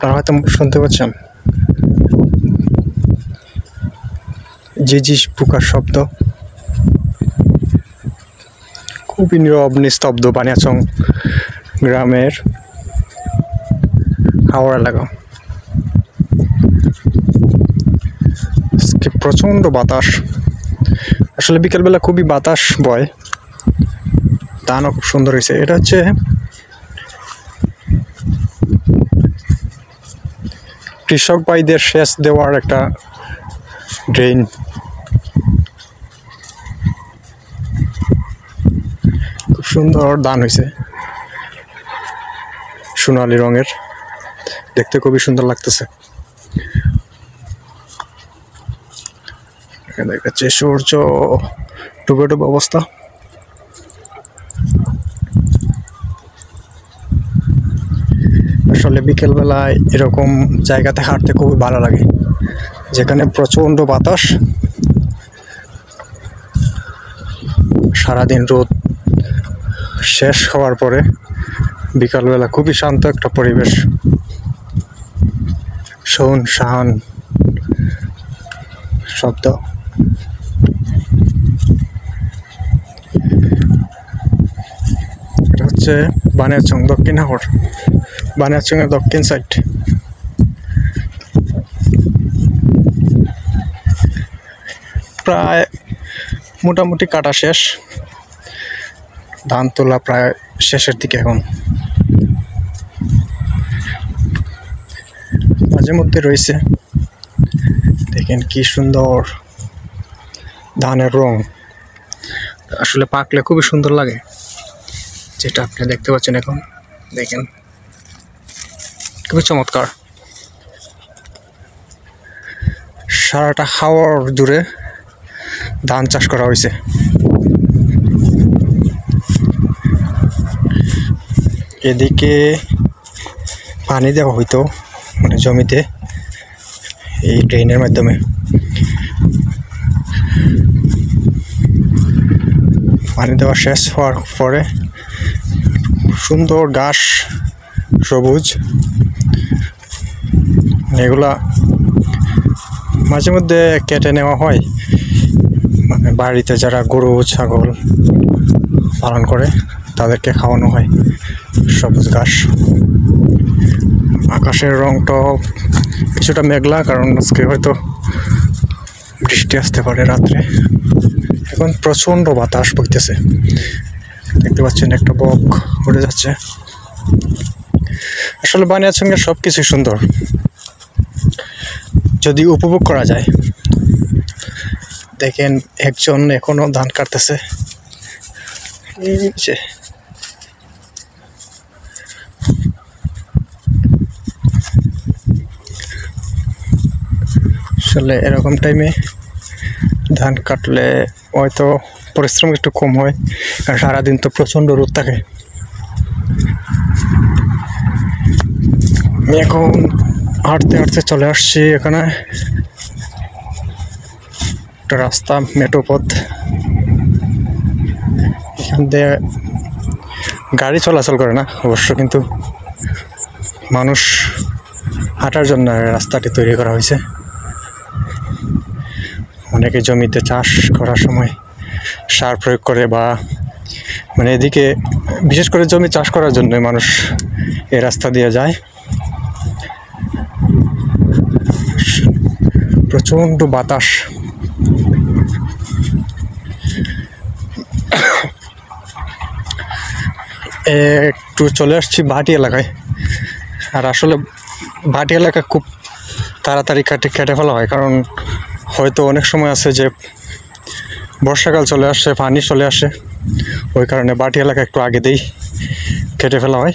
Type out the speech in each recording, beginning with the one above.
আপনারা হয়তো শুনতে পাচ্ছেন ঝিঝি পোকার শব্দ। খুবই নীরব নিস্তব্ধ বানিয়াচং গ্রামের হাওড় এলাকা। প্রচন্ড বাতাস, আসলে বিকেলবেলা খুবই বাতাস বয়। ধানও খুব সুন্দর হয়েছে। এটা হচ্ছে কৃষক ভাইদের সেচ দেওয়ার একটা ড্রেন। খুব সুন্দর ধান হয়েছে, সোনালী রঙের, দেখতে খুবই সুন্দর লাগতেছে। এখানে দেখাচ্ছে সূর্য ডুবে ডুবে অবস্থা। আসলে বিকেলবেলায় এরকম জায়গাতে হাঁটতে খুবই ভালো লাগে, যেখানে প্রচণ্ড বাতাস, সারাদিন রোদ শেষ হওয়ার পরে বিকালবেলা খুবই শান্ত একটা পরিবেশ, শান শব্দ। এটা হচ্ছে বানিয়াচং, দক্ষিণ হাওড়, বানিয়াচং এর দক্ষিণ সাইড। প্রায় মোটামুটি কাটা শেষ, ধান তোলা প্রায় শেষের দিকে। এখন মাঝে মধ্যে রয়েছে, দেখেন কি সুন্দর ধানের রং। আসলে পাকলে খুবই সুন্দর লাগে, যেটা আপনি দেখতে পাচ্ছেন এখন। দেখেন খুবই চমৎকার। সারাটা হাওড় জুড়ে ধান চাষ করা হয়েছে। এদিকে পানি দেওয়া হইতো মানে জমিতে এই ড্রেনের মাধ্যমে। পানি দেওয়া শেষ হওয়ার পরে সুন্দর ঘাস, সবুজ, এগুলা মাঝে মধ্যে কেটে নেওয়া হয়, মানে বাড়িতে যারা গরু ছাগল পালন করে তাদেরকে খাওয়ানো হয় সবুজ ঘাস। আকাশের রংটাও কিছুটা মেঘলা, কারণ আজকে হয়তো বৃষ্টি আসতে পারে রাত্রে। এখন প্রচণ্ড বাতাস বইতেছে, দেখতে পাচ্ছেন একটা বক উড়ে যাচ্ছে। আসলে বানিয়াচংয়ের সব কিছুই সুন্দর যদি উপভোগ করা যায়। দেখেন একজন এখনো ধান কাটতেছে, এই যে আসলে এরকম টাইমে ধান কাটলে হয়তো পরিশ্রম একটু কম হয়, কারণ সারাদিন তো প্রচণ্ড রোদ থাকে। আমি এখন হাঁটতে হাঁটতে চলে আসছি এখানে একটা রাস্তা, মেঠো পথ। এখান দিয়ে গাড়ি চলাচল করে না অবশ্য, কিন্তু মানুষ হাঁটার জন্য রাস্তাটি তৈরি করা হয়েছে। অনেকে জমিতে চাষ করার সময় সার প্রয়োগ করে, বা মানে এদিকে বিশেষ করে জমি চাষ করার জন্য মানুষ এই রাস্তা দিয়ে যায়। প্রচণ্ড বাতাস, একটু চলে আসছি ভাটি এলাকায়। আর আসলে ভাটি এলাকা খুব তাড়াতাড়ি কেটে ফেলা হয়, কারণ হয়তো অনেক সময় আছে যে বর্ষাকাল চলে আসে, পানি চলে আসে, ওই কারণে ভাটি এলাকা একটু আগে দিয়েই কেটে ফেলা হয়।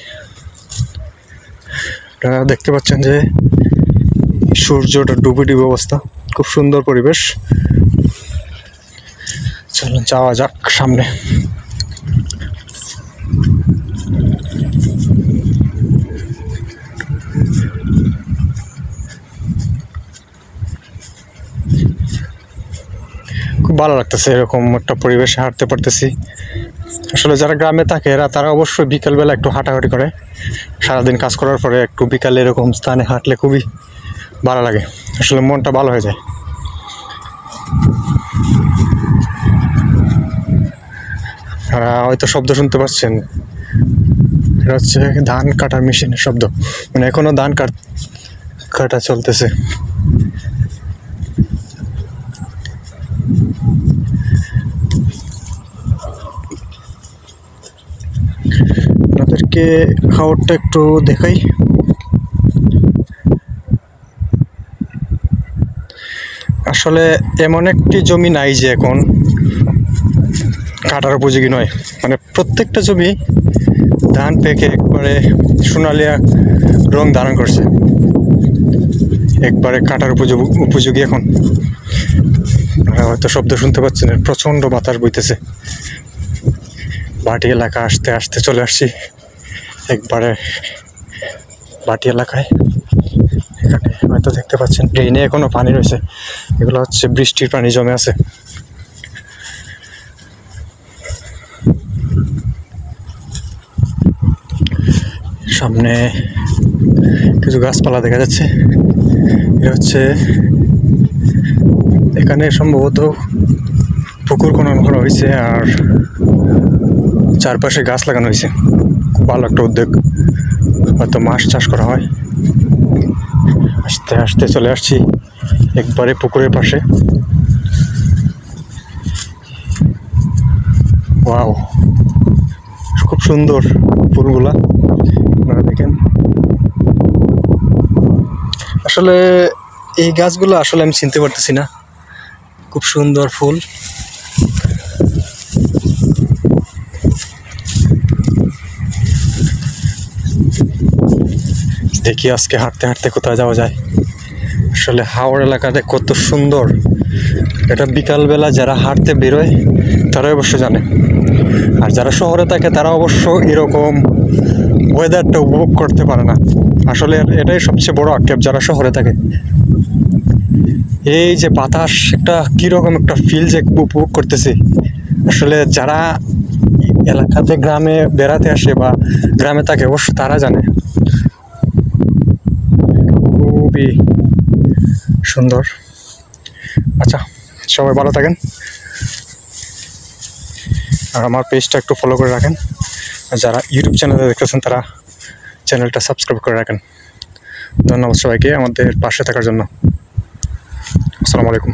আপনারা দেখতে পাচ্ছেন যে সূর্যটা ডুবে ডুবে অবস্থা, খুব সুন্দর পরিবেশ। চলুন যাওয়া যাক সামনে। খুব ভালো লাগতেছে এরকম একটা পরিবেশে হাঁটতে পারতেছি। আসলে যারা গ্রামে থাকে তারা অবশ্যই বিকেলবেলা একটু হাঁটাহাঁটি করে। সারাদিন কাজ করার পরে একটু বিকালে এরকম স্থানে হাঁটলে খুবই ভালো লাগে, আসলে মনটা ভালো হয়ে যায়। হয়তো শব্দ শুনতে পাচ্ছেন, এটা হচ্ছে ধান কাটার মেশিনের শব্দ, মানে এখনো ধান কাটা চলতেছে। আপনাদেরকে খাবারটা একটু দেখাই। আসলে এমন একটি জমি নাই যে এখন কাটার উপযোগী নয়, মানে প্রত্যেকটা জমি ধান পেকে একবারে সোনালিয়া রং ধারণ করছে, একবারে কাটার উপযোগী এখন। হয়তো শব্দ শুনতে পাচ্ছেন, প্রচণ্ড বাতাস বইতেছে। ভাটি এলাকা আসতে আসতে চলে আসছি একবারে ভাটি এলাকায়। এখানে হয়তো দেখতে পাচ্ছেন ড্রেনে এখনো পানি রয়েছে, এগুলো হচ্ছে বৃষ্টির পানি জমে আছে। সামনে কিছু গাছপালা দেখা যাচ্ছে, এটা হচ্ছে এখানে সম্ভবত পুকুর খনন করা হয়েছে আর চারপাশে গাছ লাগানো হয়েছে। খুব ভালো একটা উদ্যোগ, হয়তো মাছ চাষ করা হয়। আস্তে আস্তে চলে আসছি একবারে পুকুরের পাশে। ওয়াও, খুব সুন্দর ফুলগুলা, আপনারা দেখেন। আসলে এই গাছগুলো আসলে আমি চিনতে পারতেছি না, খুব সুন্দর ফুল। দেখি আজকে হাঁটতে হাঁটতে কোথায় যাওয়া যায়। আসলে হাওড় এলাকাতে কত সুন্দর, এটা বিকালবেলা যারা হাঁটতে বেরোয় তারা অবশ্য জানে, আর যারা শহরে থাকে তারা অবশ্য এরকম ওয়েদারটা উপভোগ করতে পারে না। আসলে এটাই সবচেয়ে বড় আক্ষেপ যারা শহরে থাকে। এই যে বাতাস, একটা কীরকম একটা ফিল যে উপভোগ করতেছি, আসলে যারা এলাকাতে গ্রামে বেড়াতে আসে বা গ্রামে থাকে অবশ্য তারা জানে। খুবই সুন্দর। আচ্ছা, সবাই ভালো থাকেন, আর আমার পেজটা একটু ফলো করে রাখেন। আর যারা ইউটিউব চ্যানেলে দেখতেছেন তারা চ্যানেলটা সাবস্ক্রাইব করে রাখেন। ধন্যবাদ সবাইকে আমাদের পাশে থাকার জন্য। আসসালামু আলাইকুম।